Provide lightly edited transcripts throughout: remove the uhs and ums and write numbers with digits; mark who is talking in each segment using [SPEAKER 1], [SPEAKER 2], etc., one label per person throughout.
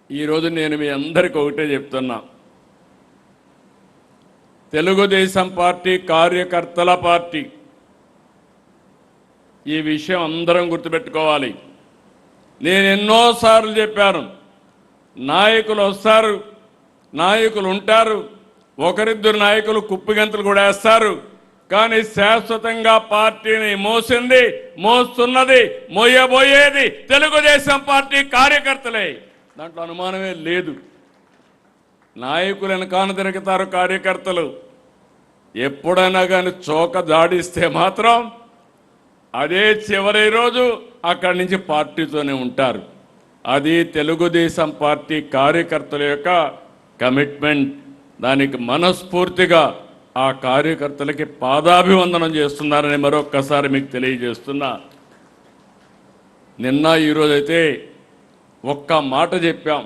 [SPEAKER 1] ఈరోజు నేను మీ అందరికీ ఒకటే చెప్తున్నా, తెలుగుదేశం పార్టీ కార్యకర్తల పార్టీ. ఈ విషయం అందరం గుర్తుపెట్టుకోవాలి. నేను ఎన్నోసార్లు చెప్పాను, నాయకులు వస్తారు, నాయకులు ఉంటారు, ఒకరిద్దరు నాయకులు కుప్పిగంతులు కూడా వేస్తారు, కానీ శాశ్వతంగా పార్టీని మోస్తున్నది, మోయబోయేది తెలుగుదేశం పార్టీ కార్యకర్తలే. దాంట్లో అనుమానమే లేదు. నాయకులను కాను తిరుగుతారు కార్యకర్తలు. ఎప్పుడైనా కానీ చోక జాడిస్తే మాత్రం అదే చివరి రోజు అక్కడి నుంచి పార్టీతోనే ఉంటారు. అది తెలుగుదేశం పార్టీ కార్యకర్తల యొక్క కమిట్మెంట్. దానికి మనస్ఫూర్తిగా ఆ కార్యకర్తలకి పాదాభివందనం చేస్తున్నారని మరొక్కసారి మీకు తెలియజేస్తున్నా. నిన్న ఈరోజైతే ఒక్క మాట చెప్పాం.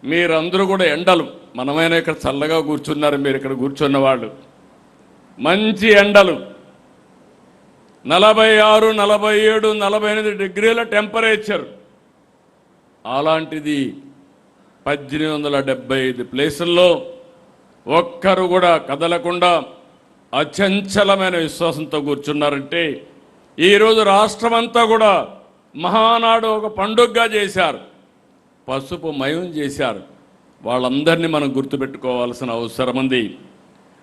[SPEAKER 1] మీరందరూ కూడా ఎండలు, మనమైనా ఇక్కడ చల్లగా కూర్చున్నారు, మీరు ఇక్కడ కూర్చున్న వాళ్ళు, మంచి ఎండలు, 46, 47, 48 డిగ్రీల టెంపరేచర్. అలాంటిది 1875 ప్లేసుల్లో ఒక్కరు కూడా కదలకుండా అచంచలమైన విశ్వాసంతో కూర్చున్నారంటే ఈరోజు రాష్ట్రమంతా కూడా మహానాడు ఒక పండుగగా చేశారు, పసుపు మయం చేశారు. వాళ్ళందరినీ మనం గుర్తుపెట్టుకోవాల్సిన అవసరం ఉంది.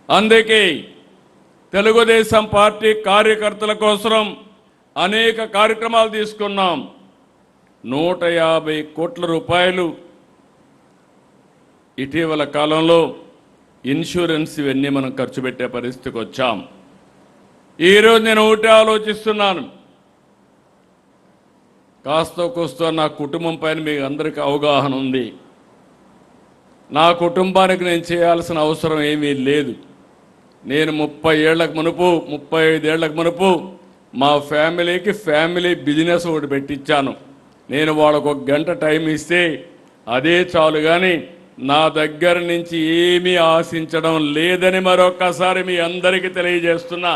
[SPEAKER 1] అందుకే తెలుగుదేశం పార్టీ కార్యకర్తల కోసం అనేక కార్యక్రమాలు తీసుకున్నాం. 150 కోట్ల రూపాయలు ఇటీవల కాలంలో ఇన్సూరెన్స్ ఇవన్నీ మనం ఖర్చు పెట్టే పరిస్థితికి వచ్చాం. ఈరోజు నేను ఒకటి ఆలోచిస్తున్నాను, కాస్త కోస్తో నా కుటుంబం పైన మీకు అందరికీ అవగాహన ఉంది. నా కుటుంబానికి నేను చేయాల్సిన అవసరం ఏమీ లేదు. నేను 30 ఏళ్లకు మునుపు, 35 ఏళ్లకు మునుపు మా ఫ్యామిలీకి ఫ్యామిలీ బిజినెస్ ఒకటి పెట్టించాను. నేను వాళ్ళకు 1 గంట టైం ఇస్తే అదే చాలు, కానీ నా దగ్గర నుంచి ఏమీ ఆశించడం లేదని మరొక్కసారి మీ అందరికీ తెలియజేస్తున్నా.